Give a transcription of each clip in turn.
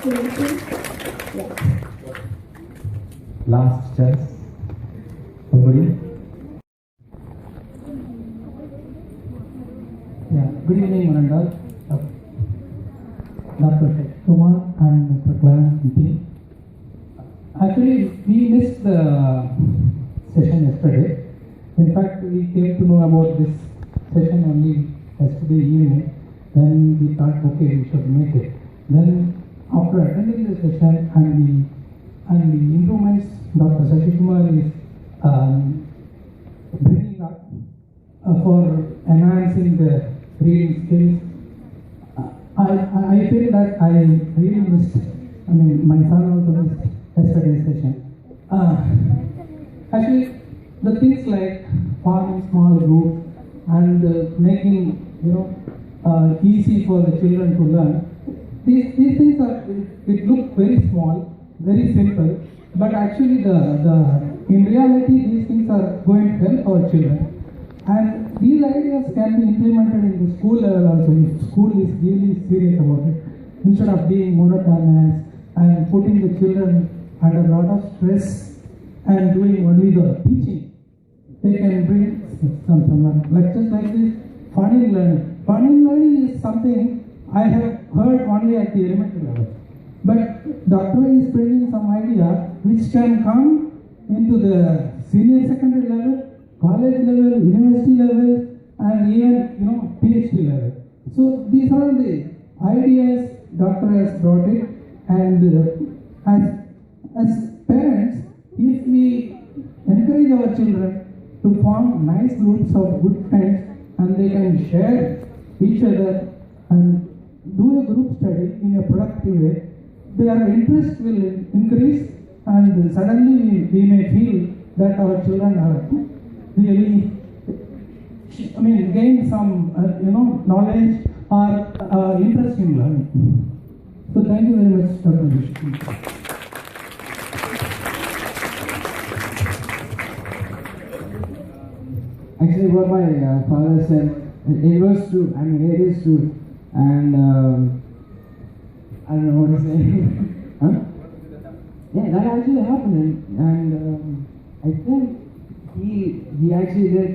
Yeah. Last chance. Somebody? Yeah, good evening, Manandal. Dr. Kumar and Mr. Clarence and team. Actually, we missed the session yesterday. In fact, we came to know about this session only yesterday evening. Then we thought, okay, we should make it. Then, after attending the session and the improvements Dr. Sashikumar is bringing up for enhancing the reading skills, I feel that I really missed. I mean, my son also missed yesterday's session. Actually, the things like forming small groups and making easy for the children to learn. These things are, it looks very small, very simple, but actually in reality these things are going to help our children. And these ideas can be implemented in the school level also, if school is really serious about it. Instead of being monotonous and putting the children under a lot of stress and doing only the teaching, they can bring some like just like this fun in learning. Fun in learning is something I have heard only at the elementary level. But Doctor is bringing some idea which can come into the senior secondary level, college level, university level, and even PhD level. So these are the ideas Doctor has brought it, and as parents, if we encourage our children to form nice groups of good friends, and they can share each other and do a group study in a productive way, their interest will increase, and suddenly we may feel that our children are really, gain some knowledge or interest in learning. So thank you very much, Dr. Vishnu. Actually, what my father said, it was true. I mean, it is true, and I don't know what to say. Huh? Yeah, that actually happened, and I think he actually did,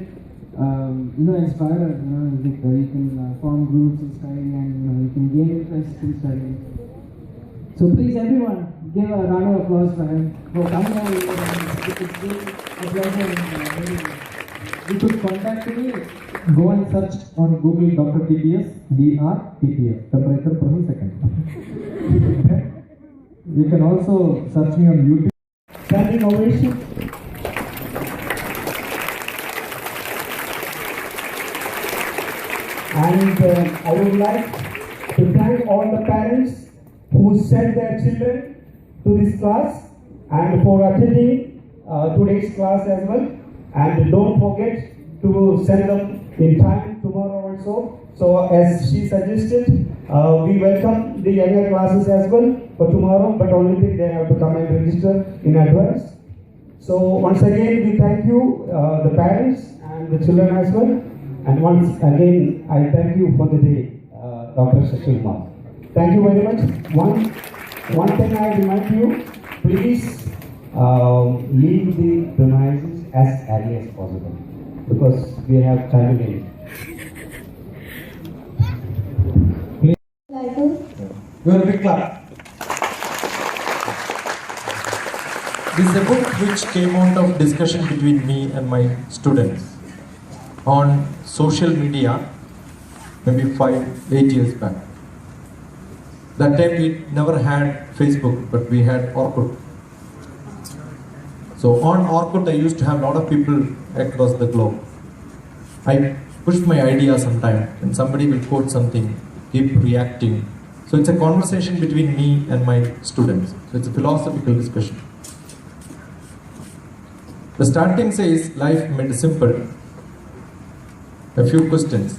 inspire us. You can form groups in studying, and you can gain interest in studying. So please, everyone, give a round of applause for him for coming out. It's really a pleasure. You could contact me. Go and search on Google DrTPS, DrTPS, temperature per second. Okay? You can also search me on YouTube. Standing ovation. And I would like to thank all the parents who sent their children to this class and for attending today's class as well. And don't forget to send them in time tomorrow also. So as she suggested, we welcome the younger classes as well for tomorrow, but only thing they have to come and register in advance. So once again, we thank you, the parents and the children as well. And once again, I thank you for the day, Dr. Sashikumar. Thank you very much. One thing I remind you, please leave the premises as early as possible, because we have time again. Give a big clap. This is a book which came out of discussion between me and my students on social media, maybe 5-8 years back. That time we never had Facebook, but we had Orkut. So on Orkut, I used to have a lot of people across the globe. I pushed my idea sometime, and somebody will quote something, keep reacting. So it's a conversation between me and my students. So it's a philosophical discussion. The starting says, life made simple. A few questions.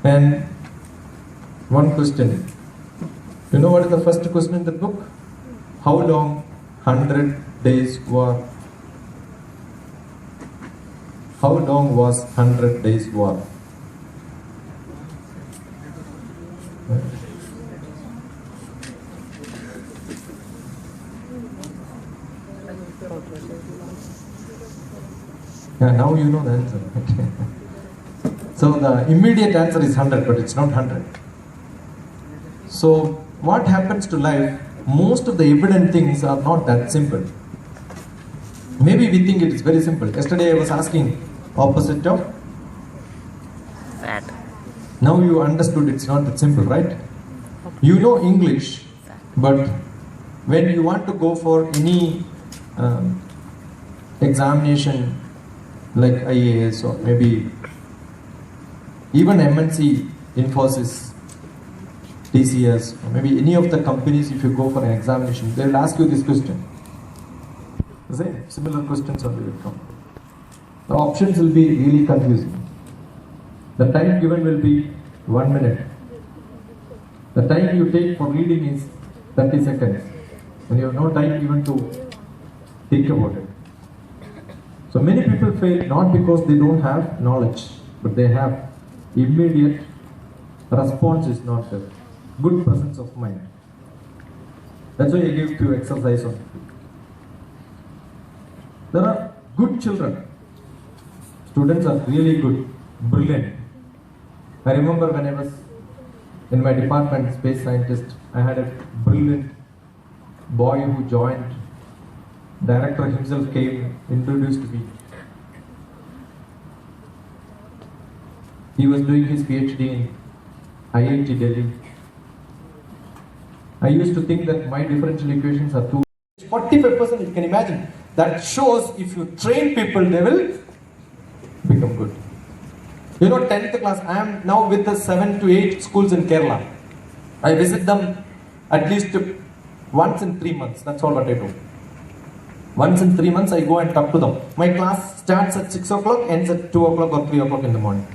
And one question. You know what is the first question in the book? How long 100 days war? How long was 100 days war? Yeah, now you know the answer. So the immediate answer is 100, but it's not 100. So what happens to life? Most of the evident things are not that simple. Maybe we think it is very simple. Yesterday I was asking opposite of Sad. now you understood it's not that simple, right? You know English, but when you want to go for any examination like IAS or maybe even MNC, Infosys, TCS, or maybe any of the companies, if you go for an examination, they will ask you this question. The same, similar questions only will come. The options will be really confusing. The time given will be 1 minute. The time you take for reading is 30 seconds. And you have no time even to think about it. So many people fail not because they don't have knowledge, but they have immediate response is not there. Good presence of mind. That's why I give few exercise on it. There are good children. Students are really good, brilliant. I remember when I was in my department, space scientist, I had a brilliant boy who joined. Director himself came, introduced me. He was doing his PhD in IIT Delhi. I used to think that my differential equations are too 45%, you can imagine. That shows if you train people, they will become good. You know, 10th class, I am now with the 7 to 8 schools in Kerala. I visit them at least once in 3 months. That's all what I do. Once in 3 months, I go and talk to them. My class starts at 6 o'clock, ends at 2 o'clock or 3 o'clock in the morning.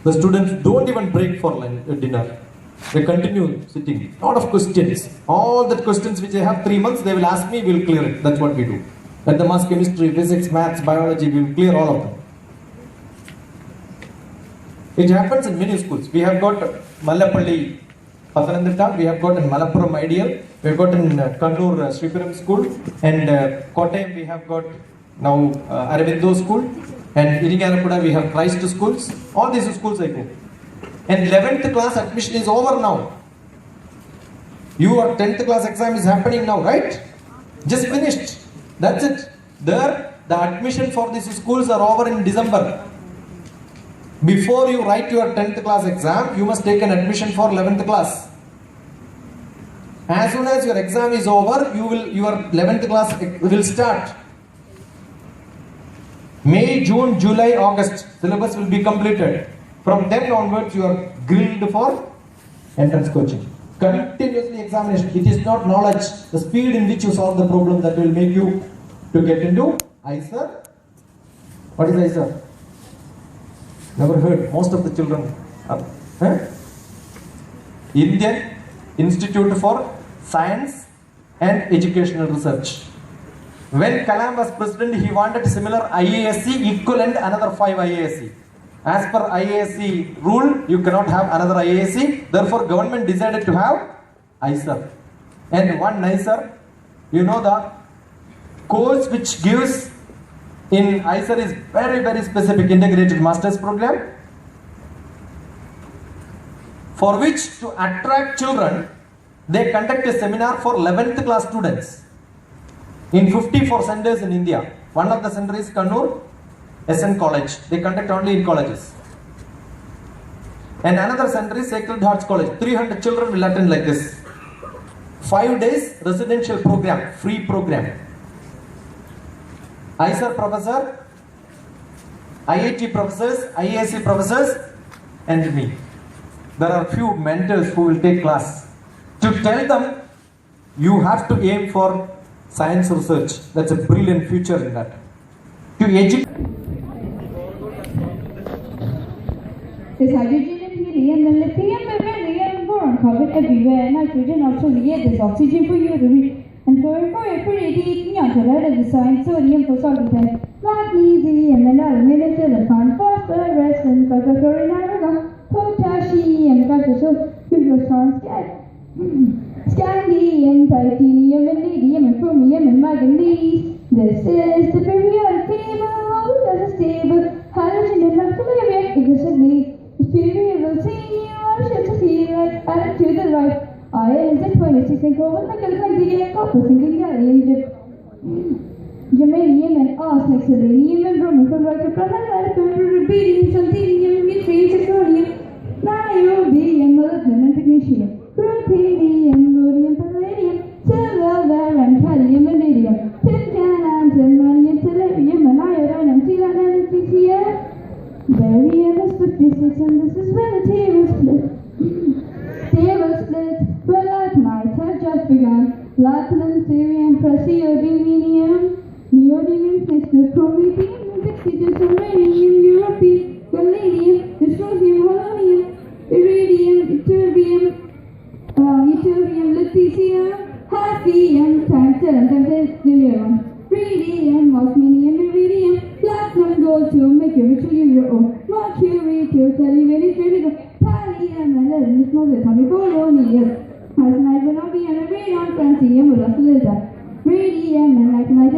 The students don't even break for dinner. They continue sitting. Lot of questions. All the questions which I have 3 months, they will ask me, we will clear it. That's what we do. At the mass chemistry, physics, maths, biology, we will clear all of them. It happens in many schools. We have got Mallapalli, Pathanamthitta, we have got in Malappuram Ideal, we have got in Kannur Sripuram School, and Kottayam we have got now Aravindo School, and Iriganapuda we have Christ schools. All these schools I go. And 11th class admission is over now. Your 10th class exam is happening now, right? Just finished. That's it. There, the admission for these schools are over in December. Before you write your 10th class exam, you must take an admission for 11th class. As soon as your exam is over, your 11th class will start. May, June, July, August, syllabus will be completed. From then onwards, you are grilled for entrance coaching. Continuously examination. It is not knowledge. The speed in which you solve the problem that will make you to get into ISER. What is ISER? Never heard. Most of the children are. Indian Institute for Science and Educational Research. When Kalam was president, he wanted similar IASC equivalent another 5 IASC. As per IASC rule, you cannot have another IASC. Therefore, government decided to have ISER. And one nicer, you know the course which gives in ISER is very, very specific integrated master's program, for which to attract children, they conduct a seminar for 11th class students in 54 centers in India. One of the centers is Kannur SN College. They conduct only in colleges. And another center is Sacred Hearts College. 300 children will attend like this. 5 days residential program, free program. ISER professor, IIT professors, IASC professors, and me. There are few mentors who will take class. To tell them, you have to aim for science research. That's a brilliant future in that. To educate. There's hydrogen in helium and lithium and beryllium, boron, carbon everywhere, nitrogen also here, there's oxygen for you to read. And fluorine for aphrodite, neon to lead the design, sodium for solvent, magnesium and aluminum, silicon, phosphorus, and chlorine, argon, potassium, calcium, usual scandium, titanium, and radium, and chromium, and manganese, This is the periodic table, that's a stable, hydrogen and electrolyte react aggressively. This period will see you on a ship to feel right, add to the right. I is the 26 and go with the Canadian copper thinking that Egypt. Germanium and arsenic, selenium and bromine from like a planet, rubidium, xanthium, yttrium, zirconium, niobium, molybdenum, and technetium, ruthenium, rhodium, palladium, silver, and cadmium, and iridium, tincan, antimony, tellurium, and iodine, and xenon, and tritium. Barium is 56, and this is when the table split. Table split, well, light might have just begun. Platinum, cerium, praseodymium, neodymium next to chromium, 62 uranium, europium, gallium, dysprosium, polonium, iridium, yttrium, lutetium, hafnium, tungsten, tungsten, radium, osmium, iridium, platinum, gold to mercury, tritium, mercury to tellurium, pallium, and lead, this was atomic polonium. Arsenide will not be on a radon, francium, or lustulita. Radium and actinides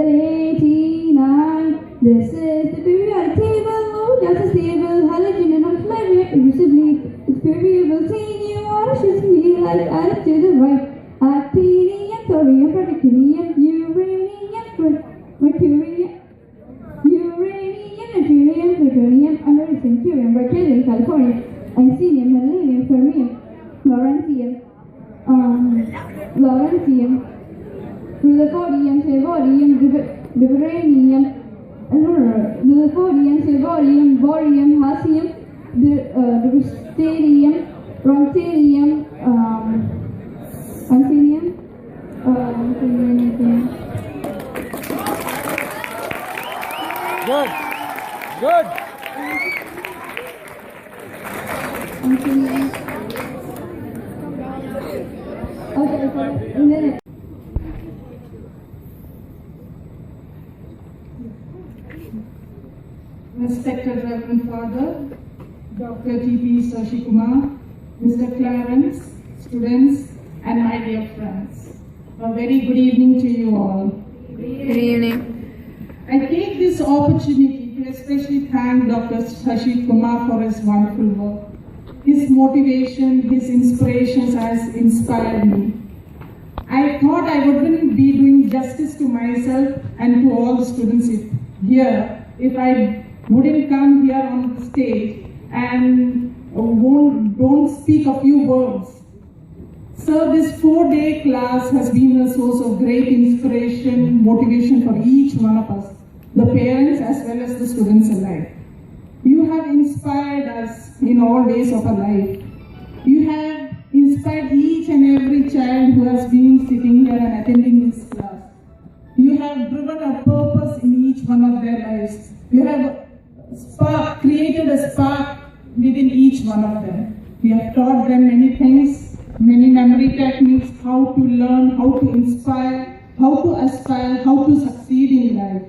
89. This is the periodic table, just a stable, halogen and oxide react aggressively. Its period will see you on a ship to feel like added to the right. Actinium, thorium, protactinium, uranium, mercurium, deuterium, plutonium, americium, curium, berkelium, californium, ensium, helium, fermium, Lawrencium, Rutherfordium, Sevorium, Vibranium, Rutherfordium, Sevorium, Borium, Hassium, Deuterium, Rontarium, Anthenium, Good. Good. Okay, Respected Reverend Father, Dr. T.P. Sashi Kumar, Mr. Clarence, students, and my dear friends. A very good evening to you all. good evening. I take this opportunity to especially thank Dr. Sashi Kumar for his wonderful work. His motivation, his inspirations has inspired me. I thought I wouldn't be doing justice to myself and to all the students here if I wouldn't come here on the stage and don't speak a few words. So this 4-day class has been a source of great inspiration, motivation for each one of us, the parents as well as the students alike. You have inspired us in all ways of our life. You have inspired each and every child who has been sitting here and attending this class. You have driven a purpose in each one of their lives. You have created a spark within each one of them. We have taught them many things, many memory techniques, how to learn, how to inspire, how to aspire, how to succeed in life.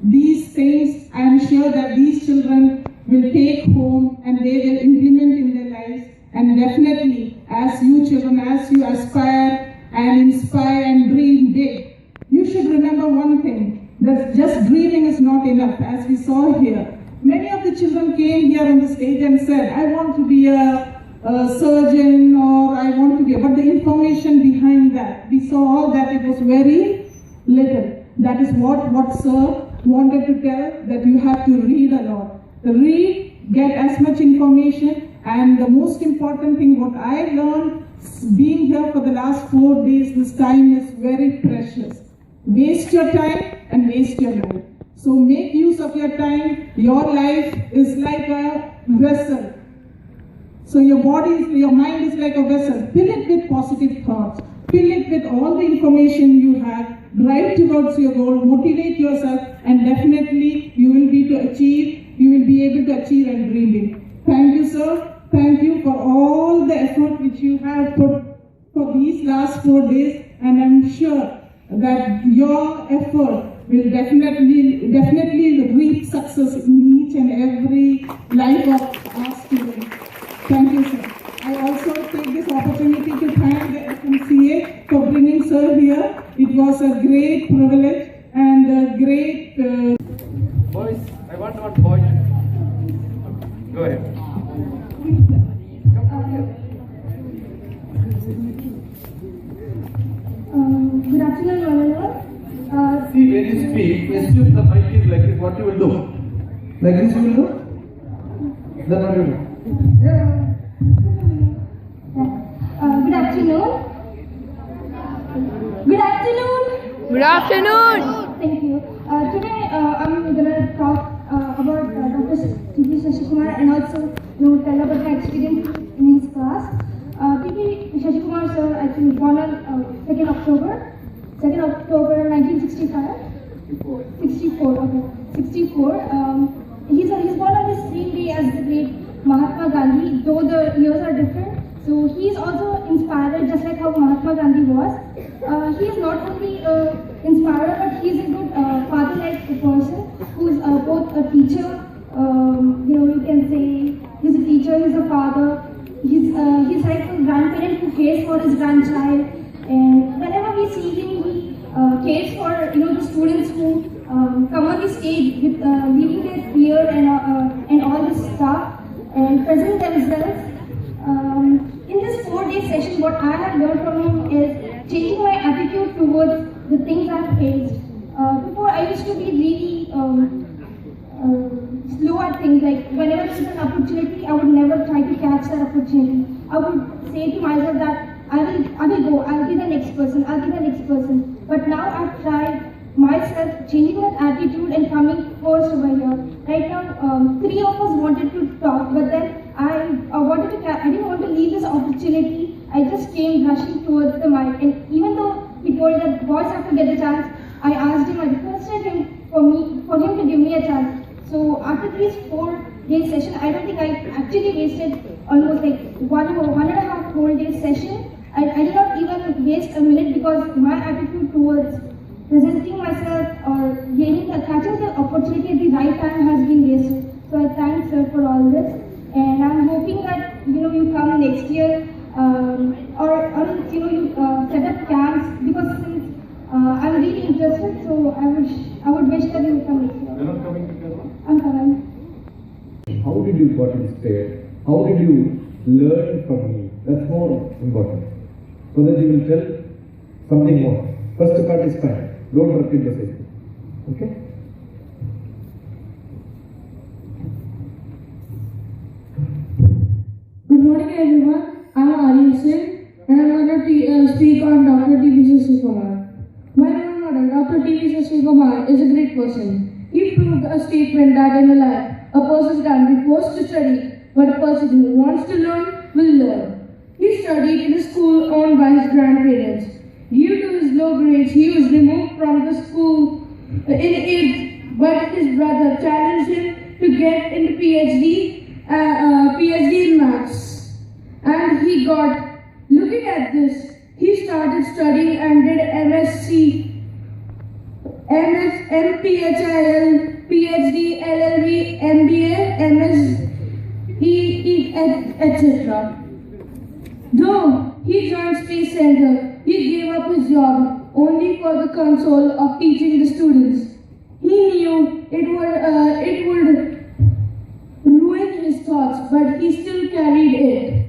These things, I am sure that these children will take home and they will implement in their lives. And definitely, as you children, as you aspire and inspire and dream big, you should remember one thing, that just dreaming is not enough, as we saw here. Many of the children came here on the stage and said, I want to be a surgeon, or I want to be, but the information behind that, we saw all that it was very little. That is what Sir wanted to tell, that you have to read a lot. Read, get as much information, and the most important thing what I learned being here for the last 4 days, this time is very precious. Waste your time and waste your life. So make use of your time. Your life is like a vessel. So your mind is like a vessel. Fill it with positive thoughts. Fill it with all the information you have. Drive towards your goal. Motivate yourself, and definitely you will be able to achieve and dream big. Thank you, sir. Thank you for all the effort which you have put for these last 4 days, and I'm sure that your effort will definitely reap success in each and every life of our students. Thank you, sir. I also take this opportunity to thank the FMCA for bringing sir here. It was a great privilege, and and great. Boys, I want one boy. Go ahead. Good afternoon, everyone. See, when you speak, assume the mic is like this, what you will do? Like this you will do? Then what you will do? Good afternoon. Good afternoon. Good afternoon. Thank you. Today I'm going to talk about Dr. Shashikumar and also tell about my experience in his class. P.P. Shashikumar sir, I think born on 2nd October 1965. 64. Okay. 64. He's born on the same day as the great Mahatma Gandhi, though the years are different. So he is also inspired, just like how Mahatma Gandhi was. He is not only inspired, but he is a good father-like person who is both a teacher. You can say he's a teacher, he's a father. He's like a grandparent who cares for his grandchild. And whenever we see him, he cares for the students who come on the stage with leaving their fear and all this stuff and present themselves. In this 4-day session, what I have learned from him is changing my attitude towards the things I've faced. Before, I used to be really slow at things. Like whenever there's an opportunity, I would never try to catch that opportunity. I would say to myself that I will go. I'll be the next person. But now I've tried myself changing that attitude and coming first over here. Right now, 3 of us wanted to talk, but then I didn't want to leave this opportunity. I just came rushing towards the mic, and even though he told that boys have to get a chance, I asked him, I requested him for him to give me a chance. So after these 4-day session, I don't think I actually wasted almost like 1.5 whole day session. I did not even waste a minute because my attitude towards presenting myself or catching the opportunity at the right time has been wasted. So I thank sir for all this, and I'm hoping that you come next year or you set up camps, because since I'm really interested, so I would wish that you would come next year. You're not coming to Kerala? I'm coming. How did you participate? How did you learn from me? That's more important. So that you will tell something more. First part is fine. Don't repeat the same. Okay? Good morning, everyone. I'm Aryan Singh, and I'm going to speak on Dr. T.P. Kumar. My role model, Dr. T.P. Kumar, is a great person. He proved a statement that in life, a person can be forced to study, but a person who wants to learn will learn. He studied in a school owned by his grandparents. Due to his low grades, he was removed from the school in 8th, but his brother challenged him to get into PhD in maths. And he got, looking at this, he started studying and did MSc, MPHIL, PhD, LLB, MBA, MSE, etc. Though he joined Space Center, he gave up his job only for the console of teaching the students. He knew it would ruin his thoughts, but he still carried it.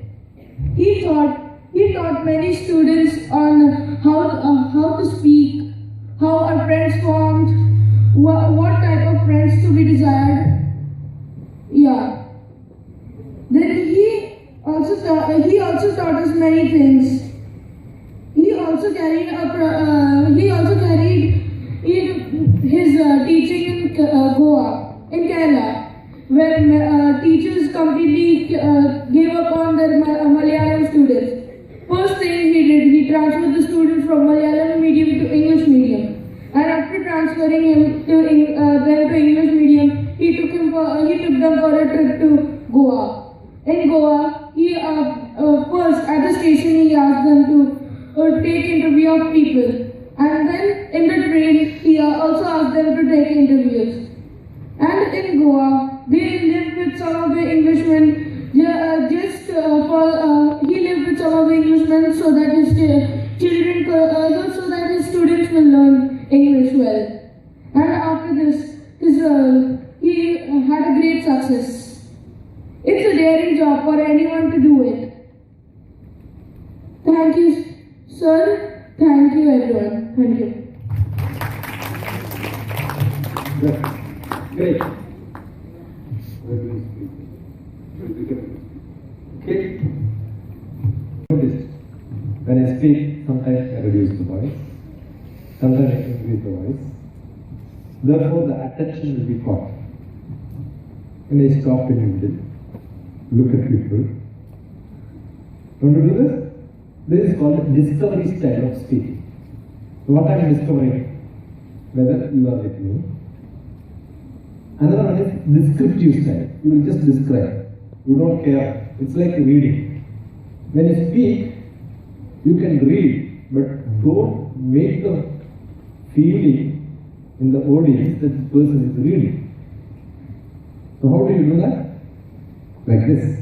He taught many students on how to speak, how our friends formed, what type of friends to be desired. Yeah. Then he also taught us many things. He also carried his teaching in Goa, in Kerala, where teachers completely gave up on their Malayalam students. First thing he did, he transferred the students from Malayalam medium to English medium. And after transferring them to English medium, he took them for a trip to Goa. In Goa, he first at the station he asked them to take interview of people, and then in the train he also asked them to take interviews. And in Goa, they lived with some of the Englishmen. He lived with some of the Englishmen so that his students will learn English well. success. It's a daring job for anyone to do it. Thank you, sir. Thank you, everyone. Thank you. Great. Okay. When I speak, sometimes I reduce the voice, sometimes I increase the voice. Therefore, the attention will be caught. When I stop in the middle, look at people. Want to do this? This is called discovery style of speaking. So what I am discovering, whether you are with me. Another one is descriptive style. You will just describe. You don't care. It's like reading. When you speak, you can read, but don't make the feeling in the audience that the person is reading. So how do you do that? Like this.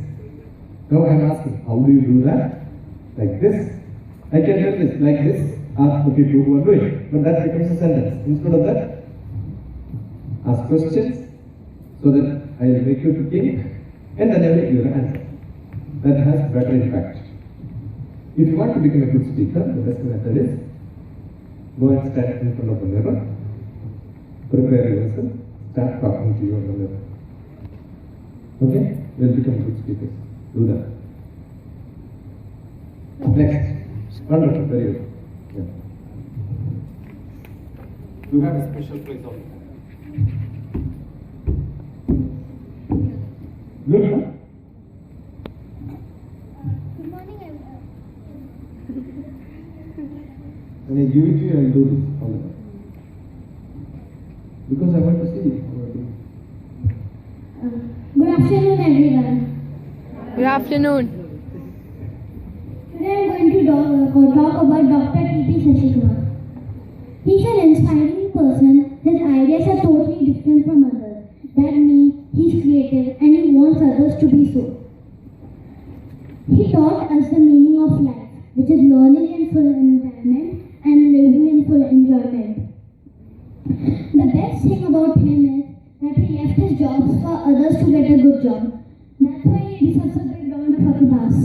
Now I am asking, how do you do that? Like this. I can tell this, like this. Ask the people who are doing it. But that becomes a sentence. Instead of that, ask questions so that I will make you to think and then I will give you the answer. That has better impact. If you want to become a good speaker, the best method is go and stand in front of the mirror, prepare yourself, start talking to you on the mirror. Okay? You'll become good speakers. Do that. Next. Wonderful. Very good. Yeah. You have a special place on it. Good, huh? Good morning, everyone. When I give it to you, I will do this all the time. Because I want to see it. Good afternoon, everyone. Good afternoon. Today I'm going to talk about Dr. DrTPS. He's an inspiring person. His ideas are totally different from others. That means he's creative and he wants others to be so. He taught us the meaning of life, which is learning in full enjoyment and living in full enjoyment. The best thing about him is that he left his jobs for others to get a good job. That's why he deserves a big round of applause.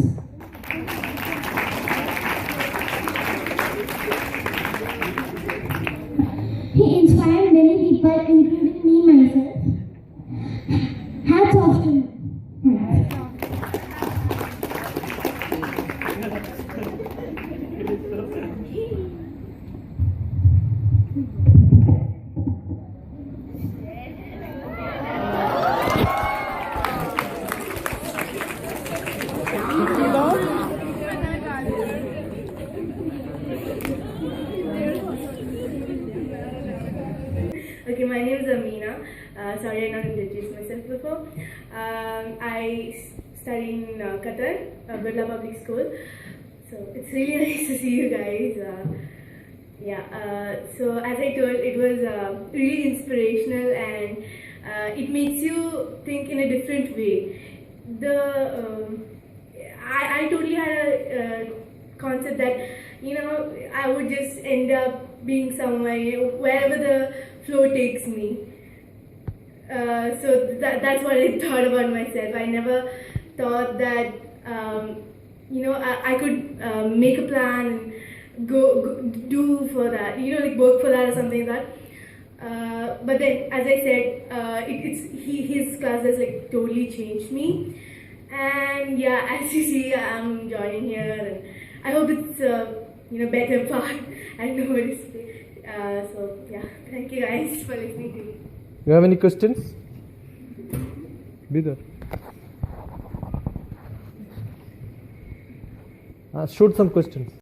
He inspired many people, including me myself. Hats off to him. Thanks. Okay, my name is Ameena. Sorry, I not introduced myself before. I study in Kottayam Public School. So it's really nice to see you guys. So as I told, it was really inspirational and it makes you think in a different way. I totally had a concept that I would just end up being somewhere wherever the flow takes me. So that's what I thought about myself. I never thought that I could make a plan and go do for that, like work for that or something like that. But then, as I said, his classes like totally changed me. And yeah, as you see, I'm joining here, and I hope it's better part and nobody's. So yeah, thank you guys for listening to me. You have any questions? Be there. Shoot some questions.